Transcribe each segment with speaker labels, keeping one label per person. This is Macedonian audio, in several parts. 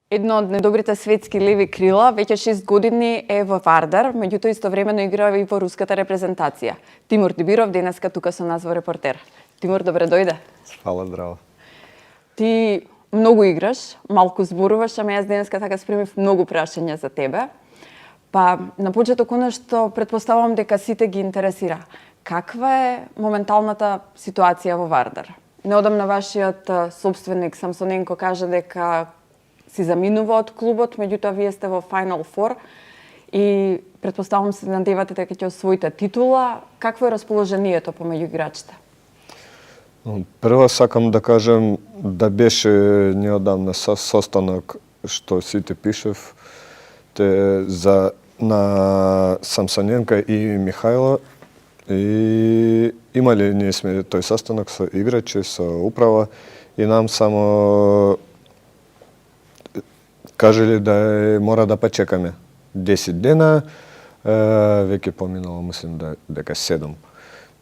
Speaker 1: Едно од најдобрите светски леви крила веќе 6 години е во Вардар, меѓутоа истовремено играва и во руската репрезентација. Тимур Дибиров денеска тука со нас во Репортер. Тимур, добре дојде.
Speaker 2: Фала, здраво.
Speaker 1: Ти многу играш, малку зборуваш, ама јас денеска така спремив многу прашања за тебе. Па на почеток она што претпоставувам дека сите ги интересира. Каква е моменталната ситуација во Вардар? Неодамна вашиот собственик Самсоненко кажа дека си заминува од клубот, меѓутоа вие сте во Final Four и претпоставувам се надевате дека ќе освоите титула. Какво е расположението помеѓу играчите?
Speaker 2: Прво сакам да кажем да беше неодамна состанок што сите пишев на Самсоненко и Михајло и имали ние сме тој состанок со играчи, со управа и нам само кажели да мора да почекаме 10 дена, веќе поминало, мислим дека 7.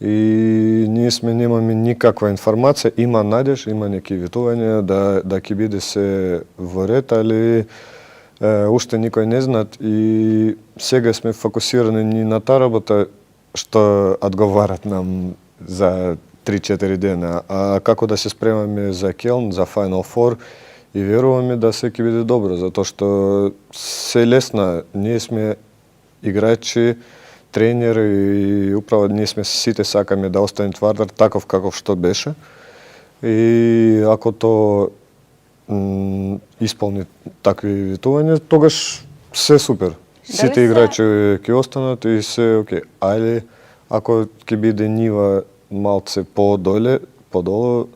Speaker 2: И ние немаме никаква информација, има надеж, има неки ветувања да ќе биде се во ред, али уште никој не знаат и сега сме фокусирани на таа работа што одговарат нам за 3-4 дена, а како да се спремаме за Келн, за Final Four, и веруваме да се ќе биде добро, затоа што се лесна. Ние сме играчи, тренери и управа, ние сме сите сакаме да остане Вардар таков каков што беше. И ако то исполни такви ветувања, тогаш се супер. Сите играчи ќе останат и се окей. Али ако ќе биде нива малце подолу,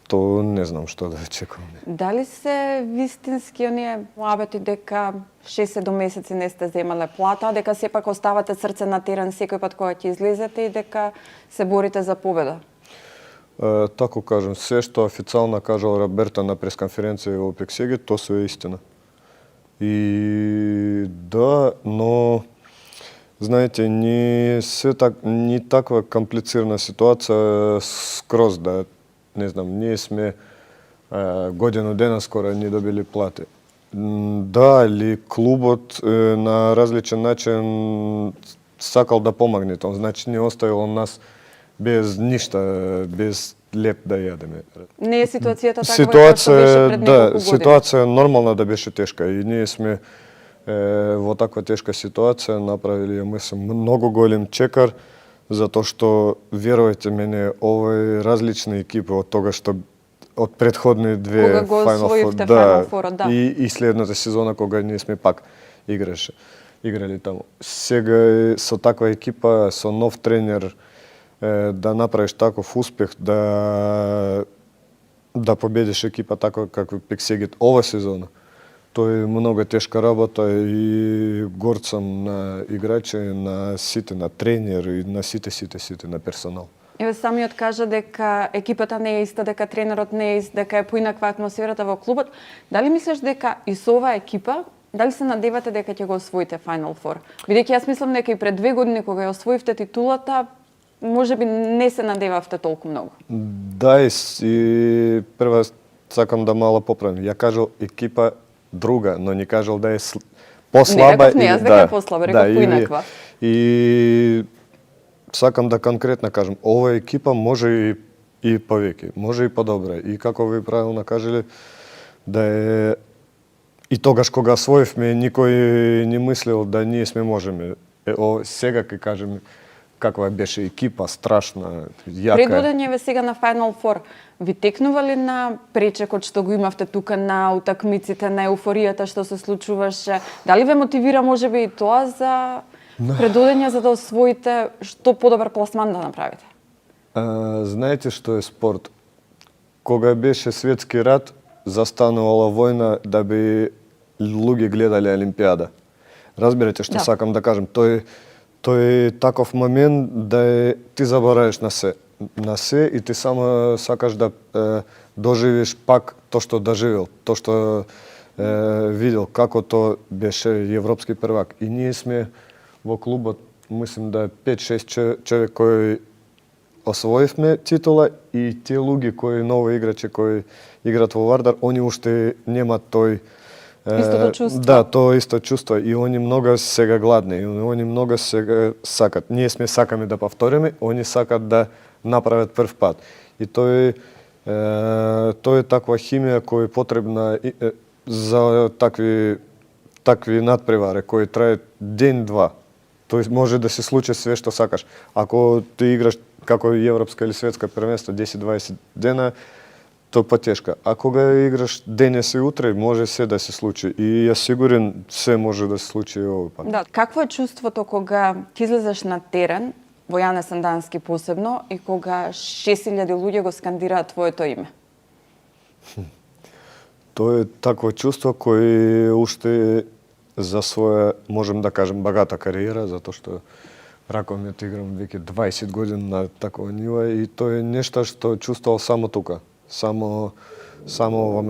Speaker 2: то не знам што да очекуваме.
Speaker 1: Дали се вистински оние муабети дека 6-7 месеци не сте земале плата, дека сепак оставате срце на терен секој пат кога ќе излезете и дека се борите за победа?
Speaker 2: Тако кажам, се што официјално кажал Роберто на пресконференција во Пексеги, то се е истина. И да, но знаете, ни таква комплицирана ситуација скроз да не знам, ние сме годину дена скоро не добили плати. Да, или клубот на различен начин сакал да помогне, тоа значи не оставил нас без ништа, без леп да јадеме.
Speaker 1: Не е ситуацијата таква како што беше пред неколку години.
Speaker 2: Ситуација нормална да беше тешка и ние сме во таква тешка ситуација направили, мислам, многу голем чекар, затоа што, верувајте мене, овој различна екипа од тога што од претходни две
Speaker 1: Final Four, да.
Speaker 2: И следната сезона кога ние сме пак играли таму. Сега со таква екипа, со нов тренер, да направиш таков успех, да победиш екипа таква како Пексегит ова сезона, тоа е многу тешка работа и горд сум на играчи, на сите, на тренер и на сите на персонал.
Speaker 1: Еве самиот кажа дека екипата не е иста, дека тренерот не е ист, дека е поинаква атмосферата во клубот. Дали мислиш дека и со оваа екипа, дали се надевате дека ќе го освоите Final Four? Бидејќи јас мислам дека и пред 2 години кога ја освоивте титулата, можеби не се надевавте толку многу.
Speaker 2: Да, и прва сакам да мало поправам. Ја кажал екипа друга, но не кажал да е послаба.
Speaker 1: Не, јас дека е послаба, реков поинаква.
Speaker 2: И сакам да конкретно кажам, ова екипа може и повеќе, може и подобра. И како ви правилно кажале, да е и тогаш кога освоивме, никој не мислел да ние сме можеме. Сега ќе кажем каква беше екипа, страшна, јака.
Speaker 1: Пред одењеве сега на Final Four, ви текнува ли на пречекот што го имавте тука на утакмиците, на еуфоријата што се случуваше? Дали ве мотивира можеби и тоа за предодење за да освоите што подобар пласман да направите?
Speaker 2: Знаете што е спорт? Кога беше светски рат, застанувала војна да би луѓе гледале Олимпијада. Разбирате што сакам да кажам? Тој е таков момент да ти заборавиш на се и ти само сакаш да доживиш пак тоа што доживел, тоа што видел, како тоа беше европски првак. И ние сме во клубот, мислим да 5-6 човек кои освоивме титула и тие луѓе кои нови играчи кои играат во Вардар, они уште немаат тој
Speaker 1: Истото чувство.
Speaker 2: Да, тоа исто чувство и они много сега гладни, и они много сега сакат. Ние сме сакаме да повториме, они сакат да направат прв пат. И тоа е таква химија која е потребна за такви надпревари кои трајат ден-два. Тоест може да се случи све што сакаш. Ако ти играш како европска или светска првенство 10-20 дена, то потешка. А кога играш денес и утре, може се да се случи. И јас сигурен се може да се случи и овој пат.
Speaker 1: Да, какво е чувството кога ти излезеш на терен, во Јане Сандански посебно, и кога 6000 луѓе го скандираат твоето име?
Speaker 2: Тоа е такво чувство кој уште за своја, можем да кажем, богата кариера, затоа што раковмет играм веќе 20 години на такова ниво и тоа е нешто што чувствувал само тука. Само во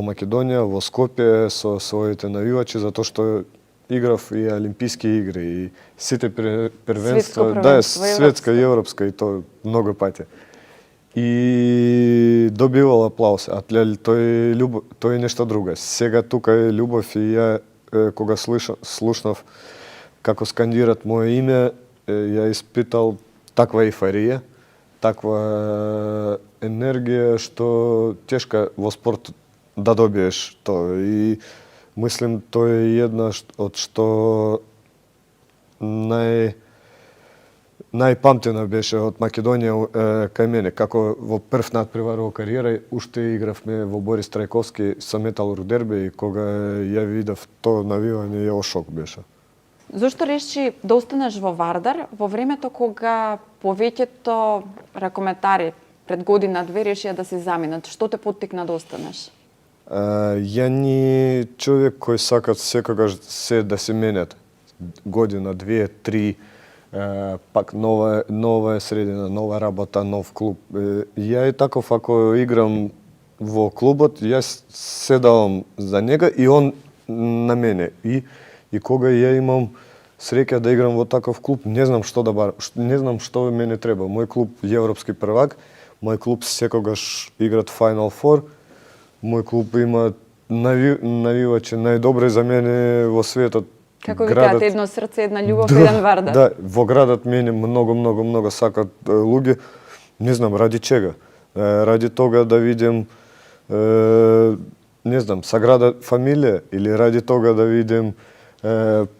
Speaker 2: Македонија, во Скопје со своите навивачи, затоа што играв и Олимписки игри и сите првенства, да, светска и европска и тоа многу пати. И добивал аплауз, а тоа е нешто друго. Сега тука е љубов и ја кога слушнав како скандират моје име, ја испитал таква ејфорија, таква енергија што тешка во спорт да добиеш тоа. И мислим тоа е една од што најпамтена беше од Македонија кај мене. Како во прв надпревар во кариера, уште игравме во Борис Трајковски со Метал Рудербе и кога ја видов тоа навивање, ја шок беше.
Speaker 1: Зошто реши да останеш во Вардар во времето кога повеќето ракометари пред година-две решија да се заминат? Што те поттикна да останеш?
Speaker 2: Ја ни човек кој сакат секогаш се да се менат. Година, две, три, пак нова средина, нова работа, нов клуб. Ја е таков, ако играм во клубот, јас се давам за нега и он на мене. И кога ја имам среќа да играм во таков клуб, не знам што да барам, не знам што мене треба. Мој клуб е европски првак, мој клуб секогаш играт Final Four, мој клуб има навивачи најдобри за мене во светот.
Speaker 1: Како ви кажат, едно срце, една љубов, еден Вардар.
Speaker 2: Да, во градот мене многу сакат луѓе. Не знам ради чега. Ради тога да видим не знам, Саграда Фамилија или ради тога да видим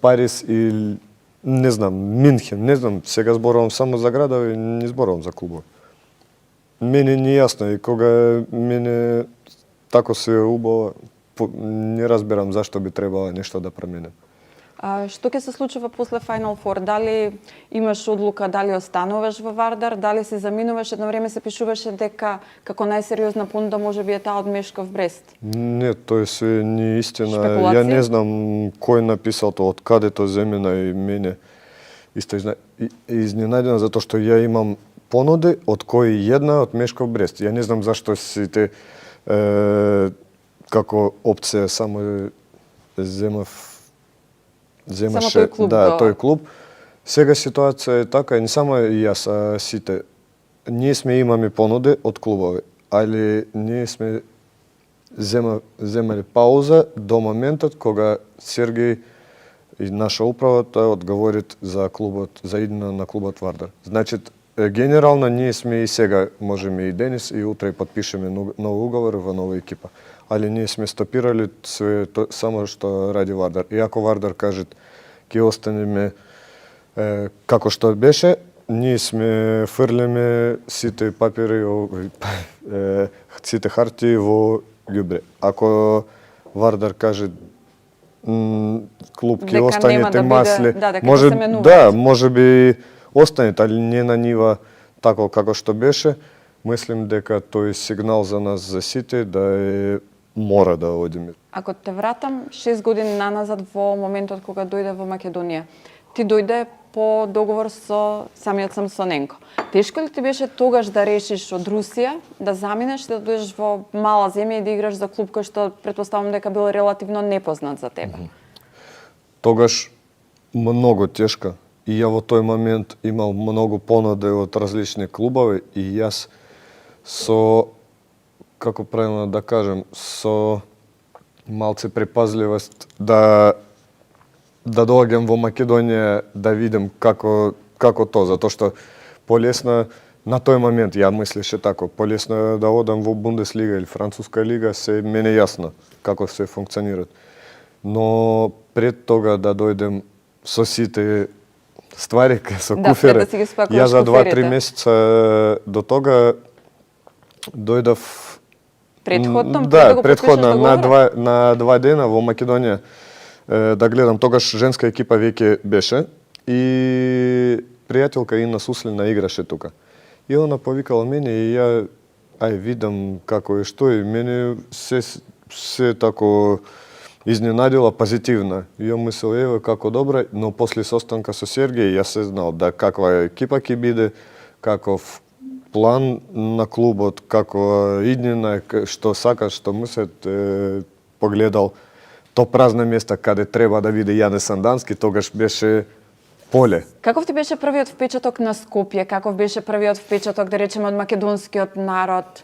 Speaker 2: Париз или не знам, Минхен, не знам, сега зборувам само за градови, не зборувам за клубови. Мене не јасно и кога мене тако се убаво, не разбирам зашто би требало нешто да променам.
Speaker 1: Што ќе се случува после Final Four? Дали имаш одлука дали остануваш во Вардар, дали се заминуваш? Едно време се пишуваше дека како најсериозна понуда може би е таа од Мешков Брест.
Speaker 2: Не, тоа се не истина.
Speaker 1: Шпекулација?
Speaker 2: Ја не знам кој написал тоа, од каде тоа земена и мене исто изненадена затоа што ја имам понуди од кои една од Мешков Брест. Ја не знам зашто сите како опција само земаше тој клуб. Сега ситуација е така, не само јас, а сите. Ние сме имаме понуди од клубови, али ние сме земали пауза до моментот кога Сергеј и наша управа одговорит за клубот, за иднина на клубот Вардар. Значи, генерално ние сме и сега, можеме и денес и утре подпишеме нов уговор во нова екипа. Али ние сме стопирали све само што ради Вардар. И ако Вардар кажат ќе останеме како што беше, ние сме фрлеме сите папири, сите харти во ѓубре. Ако Вардар каже клуб ќе останете масли, може би останете, али не на нива тако како што беше. Мислим дека тој сигнал за нас за сите да е мора да одиме.
Speaker 1: Ако те вратам 6 години наназад во моментот кога дојде во Македонија, ти дојде по договор со самиот Самсоненко. Тешко ли ти беше тогаш да решиш од Русија да заминеш, да дојдеш во мала земја и да играш за клуб кој што претпоставам дека бил релативно непознат за тебе?
Speaker 2: Тогаш многу тешка. И ја во тој момент имал многу понуди од различни клубови и јас со, како правилно да кажем, со малце препазливост да доаѓам во Македонија да видам како то, затоа што полесно на тој момент ја мислеше тако, полесно е да одам во Бундеслига или Француска лига, се мене јасно како се функционираат. Но пред тога да дојдем со сите ствари со куфере,
Speaker 1: да си ги спакуваш
Speaker 2: ја за 2-3
Speaker 1: куферите.
Speaker 2: месеца до тога дојдов
Speaker 1: Предходно, пред
Speaker 2: да,
Speaker 1: го
Speaker 2: предходно
Speaker 1: подпишеш договорот?
Speaker 2: на 2 дена во Македонија да гледам, тогаш женска екипа веќе беше и пријателка Инна Суслина играше тука. И она повикала мене и ја видам како е што и мене се тако изненадила позитивно. И ја мислел еве како добро, но после состанка со Сергеј јас се знал да каква екипа ќе биде, каков план на клубот, како иднина, што сакат, што мислат, погледал то празно место каде треба да биде Јане Сандански, тогаш беше поле.
Speaker 1: Каков ти беше првиот впечаток на Скопје? Каков беше првиот впечаток, да речеме, од македонскиот народ?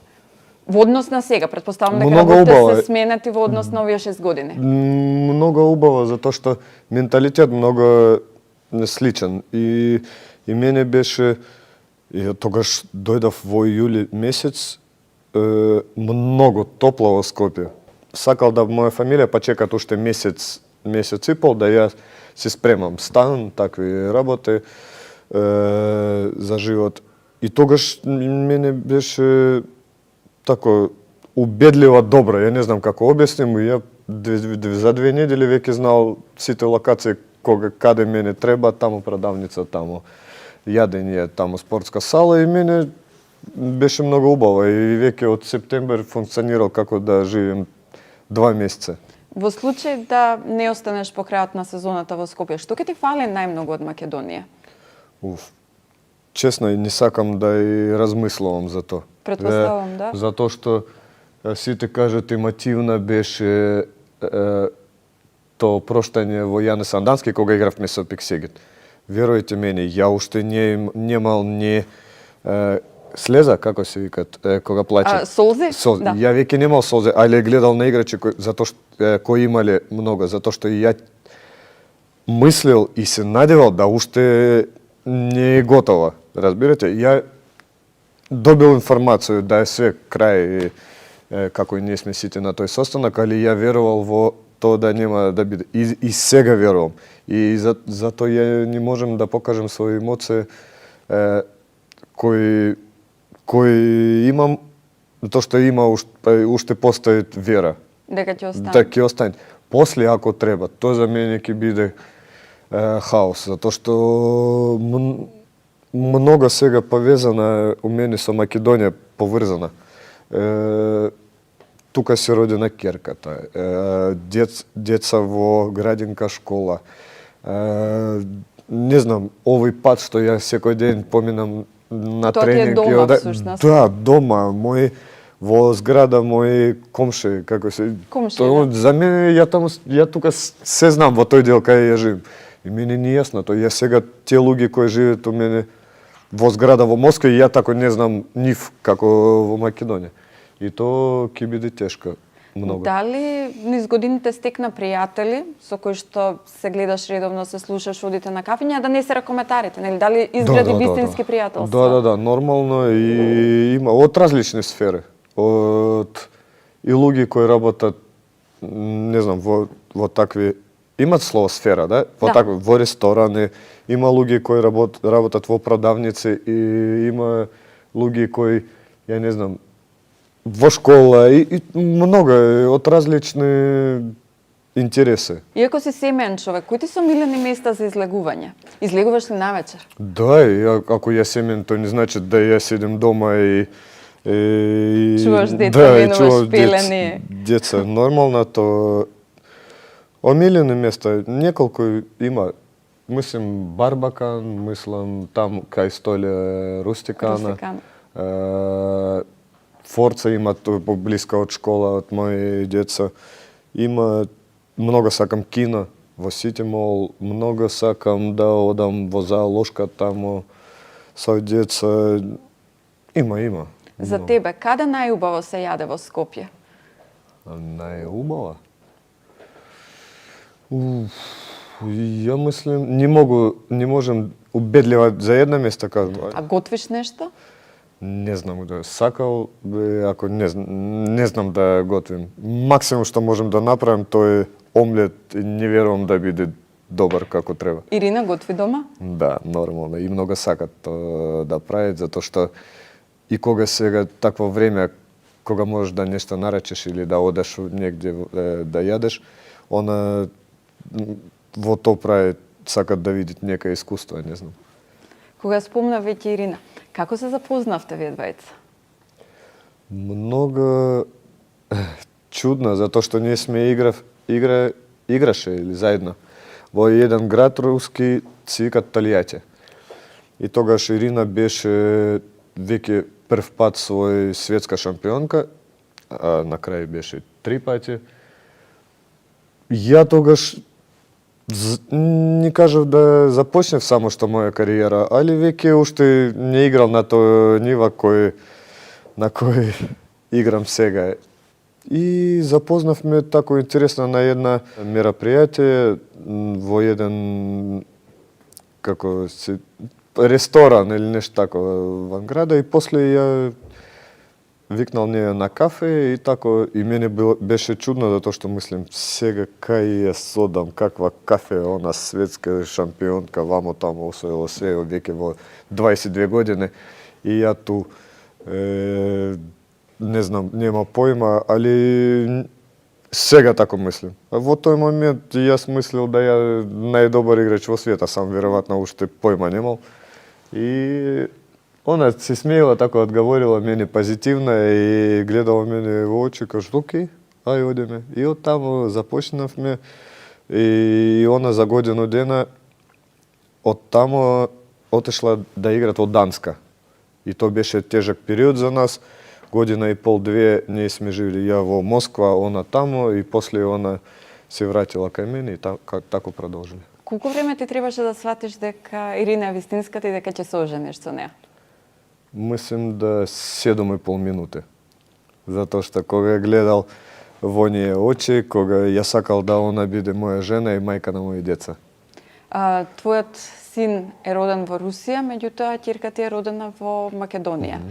Speaker 1: Во однос на сега, претпоставам дека
Speaker 2: Многу
Speaker 1: работите
Speaker 2: убаво е.
Speaker 1: се сменати во однос на овие 6 години.
Speaker 2: Многу убаво, затоа што менталитет многу сличен. И мене беше, и тогаш дојдов во јули месец, многу топло во Скопје. Сакал да моја фамилија па чекат уште месец и пол да ја се спремам. Стан, такви работи за живот. И тогаш мене беше тако убедливо добро. Ја не знам како објасним, ја за 2 недели веќе знал сите локации каде мене треба, таму продавница, таму јадење, таму спортска сала и мене беше многу убаво и веќе од септември функционирал како да живеем 2 месеца.
Speaker 1: Во случај да не останеш по крајот на сезоната во Скопје, што ќе ти фали најмногу од Македонија?
Speaker 2: Честно, не сакам да и размислувам за то.
Speaker 1: Претпоставам, да.
Speaker 2: Затоа што сите кажат емотивна беше то проштање во Јане Сандански кога игравме со Пиксегет. Верујте мене, ја уште немал слеза, како се викат, кога плаче.
Speaker 1: Солзи? Да.
Speaker 2: Ја веќе немал солзи, але гледал на играчи кои имале многу, затоа што ја мислел и се надевал да уште не е готова. Разбирате? Ја добил информација да е све крај, како и ние сме сите на тој состанок, али ја верувал во тоа да нема да биде. И сега верувам. И затоа ја не можем да покажем своји емоции кои имам, тоа што има уште постои вера.
Speaker 1: Дека ќе остане.
Speaker 2: Да ќе остане. После, ако треба, тоа за мене ќе биде хаос, затоа што многу сега повезана у мене со Македонија, поврзана. Тука се родена керката, деца во градинка школа. Не знам, овој пат што ја секој ден поминам на
Speaker 1: Тоа ти е
Speaker 2: тренинг.
Speaker 1: дома, всушност.
Speaker 2: Да, дома, во зграда мои комши, како се...
Speaker 1: Комши,
Speaker 2: Тоа, за мене, ја тука се знам во тој дел кај ја живеам. И мене не јасно тоа. Ја сега тие луѓе кои живеат у мене во зграда во Москва, и ја тако не знам нив како во Македонија. И тоа ќе биде тешко многу.
Speaker 1: Дали низ годините стекна пријатели со кои што се гледаш редовно, се слушаш, одите на кафења, да не се ракометарите, нели? Дали изгради вистински пријателства?
Speaker 2: Да, нормално и има од различни сфери. И луѓе кои работат, не знам, во такви, имат слово сфера, да? Во ресторани, има луѓе кои работат во продавници и има луѓе кои, ја не знам, во школа и многу од различни интереси.
Speaker 1: Иако си семеен човек, кои ти се омилени места за излегување? Излегуваш ли навечер?
Speaker 2: Да, ако ја семен, тоа не значи да ја седем дома и
Speaker 1: чуваш деца, винуваш пелени.
Speaker 2: Деца, нормално то. Омилени места, неколку има. Мислам Барбакан, мислам там кај столе Рустикана. Форца има поблиска од школа, од мои деца. Има, многу сакам кино во Сити Мол, многу сакам да одам во заолошка таму со деца. Има.
Speaker 1: За тебе, каде најубаво се јаде во Скопје?
Speaker 2: Најубава? Ја мислим, не можем убедливо за едно место кажам.
Speaker 1: А готвиш нешто?
Speaker 2: Не знам да сакал, ако не знам да готвим. Максимум што можем да направим тоа е омлет и не верувам да биде добар како треба.
Speaker 1: Ирина готви дома?
Speaker 2: Да, нормално. И многу сакат да прават, затоа што и кога сега такво време, кога можеш да нешто наречеш или да одеш негде да јадеш, она во тоа прави, сакат да видат нека искуство, не знам.
Speaker 1: Кога спомна веќе Ирина, како се запознавте вие двајца?
Speaker 2: Многу чудно, затоа што ние сме играше или заедно во еден град руски, се викат Талијате. И тогаш Ирина беше веќе прв пат свој светска шампионка, а на крај беше 3 пати. Ја тогаш не кажав да започнев само што моја кариера, али веќе уште не играл на тој ниво на кој играм сега. И запознавме тако интересно на една меропријатие во еден ресторан или нешто тако во града, и после ја викнал неја на кафе и тако, и мене беше чудно затоа што мислим сега кај ја содам, каква кафе, она светска шампионка, вамо тамо освоила све веќе во 22 години, и ја ту не знам, нема појма, али сега тако мислим. А во тој момент јас мислил да ја најдобар играч во света, сам веројатно уште појма немал. И она се смеела, тако одговорила мене позитивно и гледала мене во очи, кажа, окей, ај одиме. И од таму започнавме, и она за годину дена од таму отешла да играт во Данска. И тоа беше тежок период за нас. Година и пол-две ние сме живели, ја во Москва, она таму, и после она се вратила кај мене и тако продолжили.
Speaker 1: Колку време ти требаше да сватиш дека Ирина е вистинската и дека ќе се ожениш со неа?
Speaker 2: Мислим да 7,5 минути. Затоа што кога ја гледал во оние очи, кога ја сакал да она биде моја жена и мајка на мои деца.
Speaker 1: Твојот син е роден во Русија, меѓутоа ќерка ти е родена во Македонија.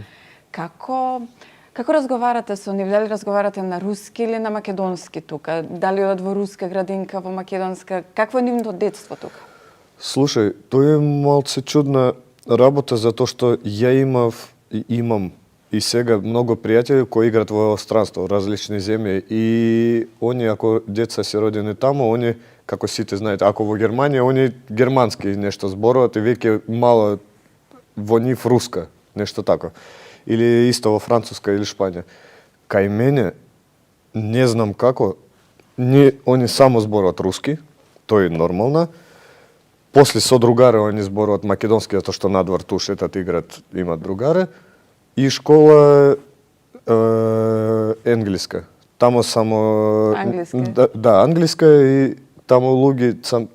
Speaker 1: Како разговарате со нив? Дали разговарате на руски или на македонски тука? Дали одат во руска градинка, во македонска? Какво е нивното детство тука?
Speaker 2: Слушај, тоа е малце чудна работа, затоа што ја имам и сега многу пријатели кои играат во странство, различни земји, и они ако деца се родени таму, они како сите знаете, ако во Германија, они германски нешто зборуваат и веќе мало во нив руска, нешто тако. Или исто во Француска или Шпанија. Кај мене, не знам како, они само зборуваат руски, тоа е нормално. После со другари они зборуваат македонски, затоа што надвор ту шетат, играат, имат другари. И школа енглиска. Таму само
Speaker 1: англиска.
Speaker 2: Да, англиска, и таму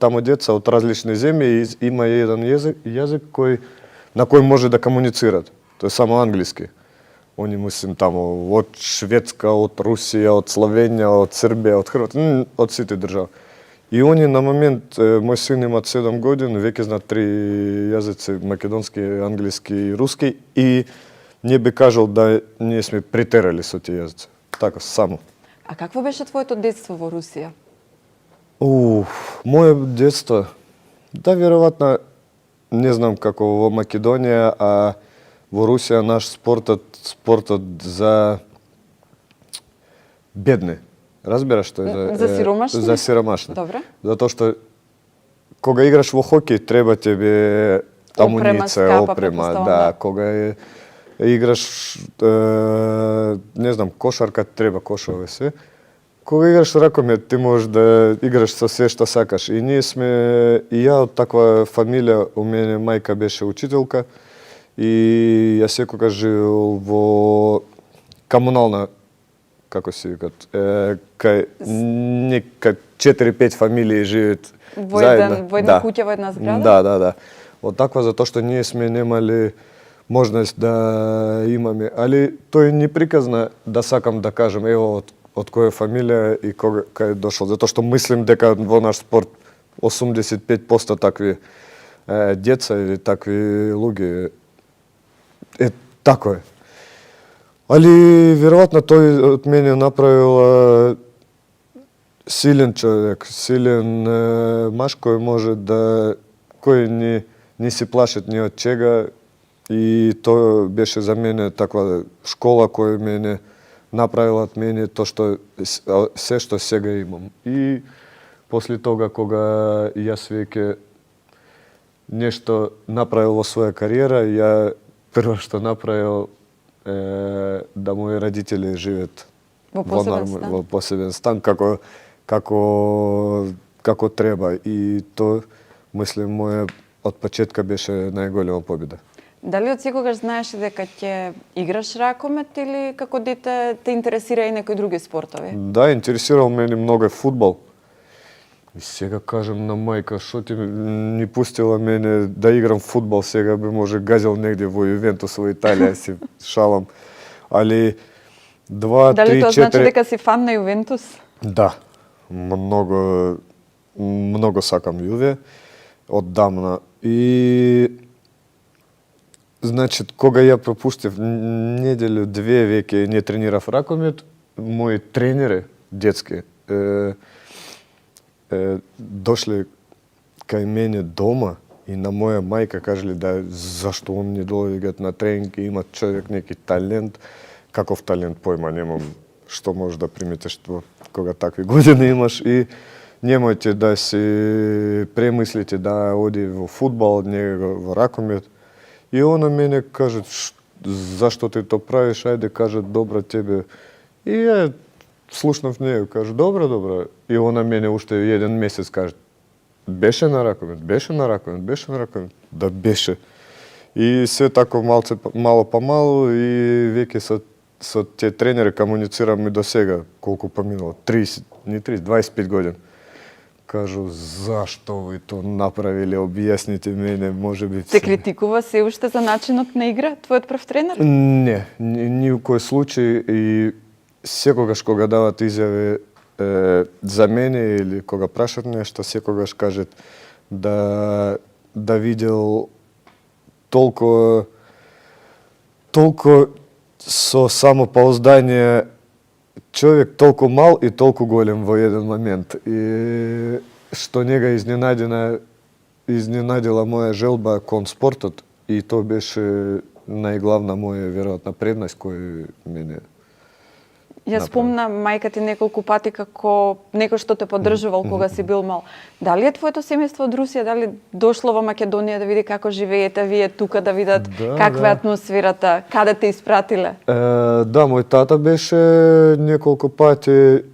Speaker 2: таму деца од различни земји, и има еден јазик на кој може да комуницират. Тоа е само англиски. Они мислим таму од Шведска, од Русија, од Словенија, од Србија, од Хрватска, од сите држави. И они на момент, мој син има 7 години, веќе знаат 3 јазици, македонски, англиски и руски, и не би кажал да ние сме претерали со тие јазици. Така, само.
Speaker 1: А какво беше твоето детство во Русија?
Speaker 2: Моје детство, да, веројатно, не знам како во Македонија, а во Русија наш спортот за бедни. Разбираш што е
Speaker 1: за сиромашни?
Speaker 2: За сиромашни.
Speaker 1: Добре.
Speaker 2: Затоа што кога играш во хокеј треба тебе амуница, опрема, да, кога играш не знам, кошарка треба кошове се. Кога играш ракомет, ти можеш да играш со се што сакаш. И ние сме, и ја од таква фамилија, у мене мајка беше учителка, и ја секогаш живеел во комунална, како се викат, кај 4-5 фамилии живеат заедно.
Speaker 1: Во една куќа, во една зграда?
Speaker 2: Да. Од таква, затоа што ние сме немали можност да имаме, али тој не приказна да сакам да кажам, ево, од која фамилија и кај е дошол. Затоа што мислим дека во наш спорт 85% такви деца или такви луѓе е тако е. Али веројатно тој од мене направил силен човек, силен маж кој може да кој не се плашат ни од чега, и тоа беше за мене таква школа која мене направила од мене тоа што се што сега имам. И после тога кога јас веќе нешто направил во своја кариера, ја прво што направил да мои родители живеат во посебен стан како треба, и тоа мислам моја од почетка беше најголема победа.
Speaker 1: Дали од секогаш знаеше дека ќе играш ракомет или како дете те интересира и некои други спортови?
Speaker 2: Да, интересирал мене многу фудбал. И сега кажам на мајка, шо ти ни пустила мене да играм фудбал, сега би може газил негде во Ювентус во Италија, си шалам. Али 2, 3, 4...
Speaker 1: Дали тоа значи дека си фан на Ювентус?
Speaker 2: Да, многу сакам Јуве оддамна. И значи, кога ја пропуштив неделю, две веќе не тренирав ракомет, мои тренери детски дошле кај мене дома и на моја мајка кажале да зашто он не доаѓаат на тренинг, имат човек неки талент. Каков талент, појма немам, што можеш да приметиш кога такви години имаш, и немојте да се премислите да оди во фудбал, не во ракомет. И она мене каже, зашто ти то правиш, ајде каже добро тебе. И ја слушнав неја, каже добро. И она мене уште еден месец каже, беше на ракомет. Да беше. И се тако мало по мало, и веќе со те тренери комуницирам и до сега, колку поминало, 25 години. Кажу, зашто ви то направиле, објасните мене, може би...
Speaker 1: Те критикува се уште за начинот на игра, твојот прв тренер?
Speaker 2: Не, ни у кој случај, и секогаш кога дават изјави за мене или кога прашат нешто, секогаш кажат да видел толку со самопоуздање човек толку мал и толку голем во еден момент. И што нега изненадила моја желба кон спортот, и тоа беше најглавна моја веројатна предност која мене
Speaker 1: Ја спомна мајка ти неколку пати како некој што те поддржувал кога си бил мал. Дали е твоето семејство од Русија, дали дошло во Македонија да види како живеете вие тука, да видат каква е атмосферата, каде те испратиле?
Speaker 2: Да, мој тата беше неколку пати,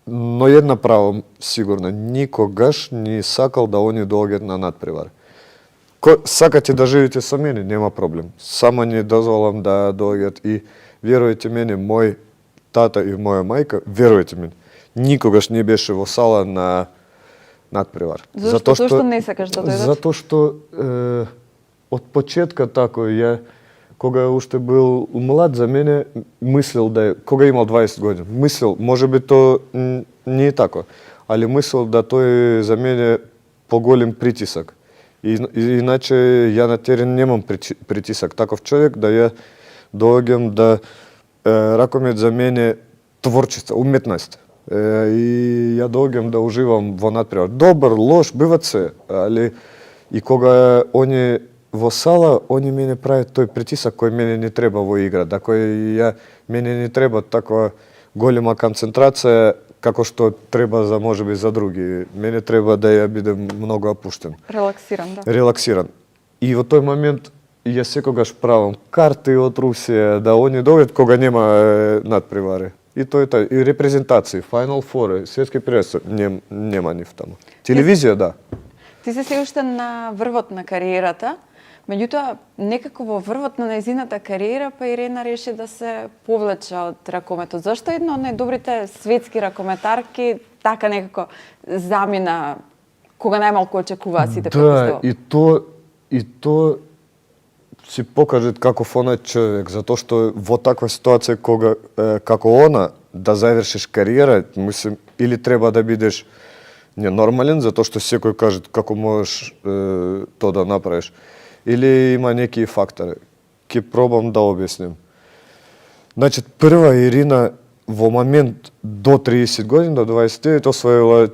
Speaker 2: но една право сигурно, никогаш не сакал да они доаѓаат на надпревар. Сакате да живите со мене, нема проблем. Само не дозволам да доаѓаат, и верујте мене, мој тата и моја мајка, верујте мене, никогаш не беше во сала на надпревар.
Speaker 1: Зашто не сакаш да дојдат?
Speaker 2: Затоа што од почетка тако, ја кога уште бил млад, за мене мислел да кога имал 20 години, мислел, можеби тоа не е тако, али мислел да тој за мене поголем притисак. Иначе ја на терен немам притисак. Таков човек да ја доаѓам да ракомет за мене творчество, уметност. И ја доаѓам да уживам во надпревар. Добар, лош, биват се, али и кога они во сала, они мене прават тој притисак кој мене не треба во игра, да мене не треба таква голема концентрација како што треба за можеби за други. Мене треба да ја бидем многу опуштен. Релаксиран. И во тој момент ја секогаш правам карти од Русија, да они дојдат кога нема надпревари. И тоа е тоа. И репрезентации, Final Four, светски првенство, нема нив таму. Телевизија, да.
Speaker 1: Ти се уште на врвот на кариерата, меѓутоа некако во врвот на нејзината кариера, па Ирена реши да се повлече од ракометот. Зашто една од најдобрите светски ракометарки така некако замина кога најмалку очекуваа сите предпоставувам?
Speaker 2: Да, и тоа си покажат каков она човек, затоа што во таква ситуација кога како она да завршиш кариера, мислам, или треба да бидеш ненормален, затоа што секој каже како можеш тоа да направиш, или има некие фактори. Ќе пробам да објасним. Значи, прва Ирина во момент до 30 години, до 29, освоила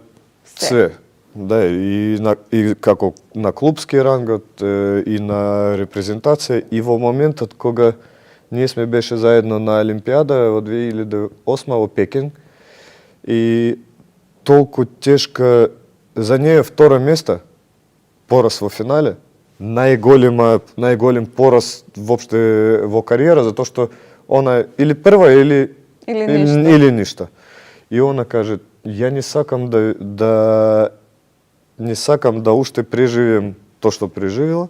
Speaker 2: се. Да, и како на клубски рангот, и на репрезентација, и во моментот кога ние сме беше заедно на Олимпијада во 2008 во Пекин, и толку тешка за неја втора место, пораз во финале, најголем пораз воопште во кариера, затоа што она или прва или ништо. И она каже, ја не сакам не сакам да уште преживеам тоа што преживела,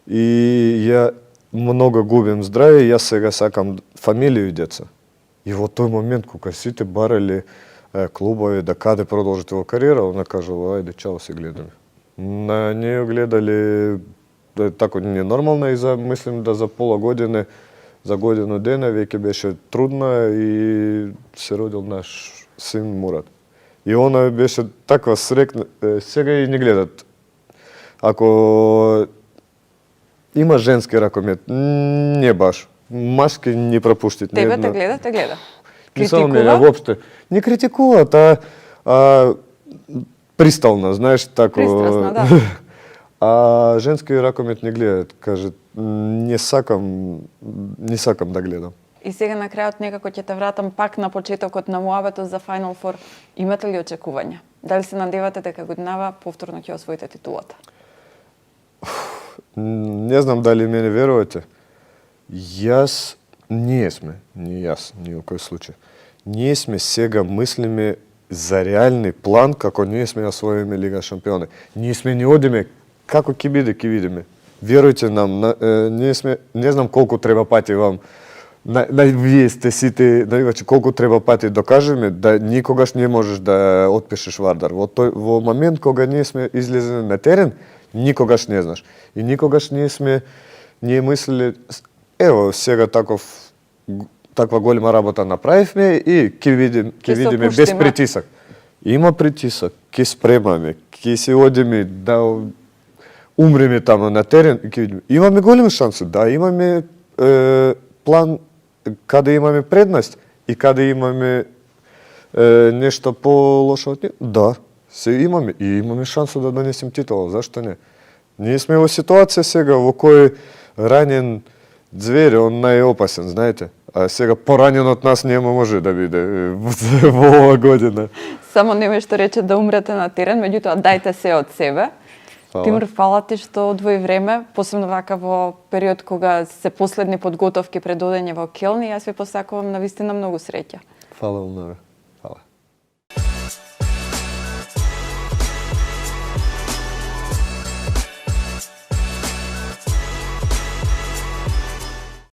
Speaker 2: и ја многу губим здравје, јас сега сакам фамилија и деца. И во тој момент кога сите барали клубови да каде продолжите во кариера, она кажала, ајде, чао, се гледаме. На неја гледали тако ненормално, и мислим да за пола година, за годину дена веќе беше трудна и се родил наш син Мурат. И она беше таква срекна, сега и не гледат. Ако има женски ракомет, не баш. Машки не пропуштит.
Speaker 1: Тебе те гледа?
Speaker 2: Не само мене, воопште. Не критикуваат, пристално, знаеш, тако...
Speaker 1: Пристрасно, да.
Speaker 2: А женски ракомет не гледат, кажат, не сакам да гледам.
Speaker 1: И сега на крајот некако ќе те вратам пак на почетокот на муабетот за Final Four. Имате ли очекувања? Дали се надевате дека годинава повторно ќе освоите титулата?
Speaker 2: Не знам дали мене верувате. Ние сме ни во кој случај. Ние сме сега мислиме за реални план како ние сме освоиме Лига шампиони. Ние сме не одиме како ќе биде, ќе видиме. Верујте нам, ние сме, не знам колку треба пати вам, вие сте сите, навивачи, колку треба пати докажеме да никогаш не можеш да отпишеш Вардар. Во момент кога ние сме излезени на терен, никогаш не знаш. И никогаш ние мислили, ево, сега таква голема работа направивме и ќе видиме без притисак. Има притисак, ќе спремаме, ќе се одиме да умреме таму на терен и ќе видиме. Имаме големи шанси, да, имаме план каде имаме предност и каде имаме нешто по-лошо од ние. Да, се имаме и имаме шанса да донесем титула, зашто не? Ние сме во ситуација сега во кој ранен звер, он најопасен, знаете. А сега поранен од нас нема може да биде во оваа година.
Speaker 1: Само немој што рече да умрете на терен, меѓутоа дајте се од себе. Фала. Тимур, фала ти што одвои време, посебно вака во период кога се последни подготовки пред одење во Келн, и јас ви посакувам навистина многу среќа.
Speaker 2: Фала многу.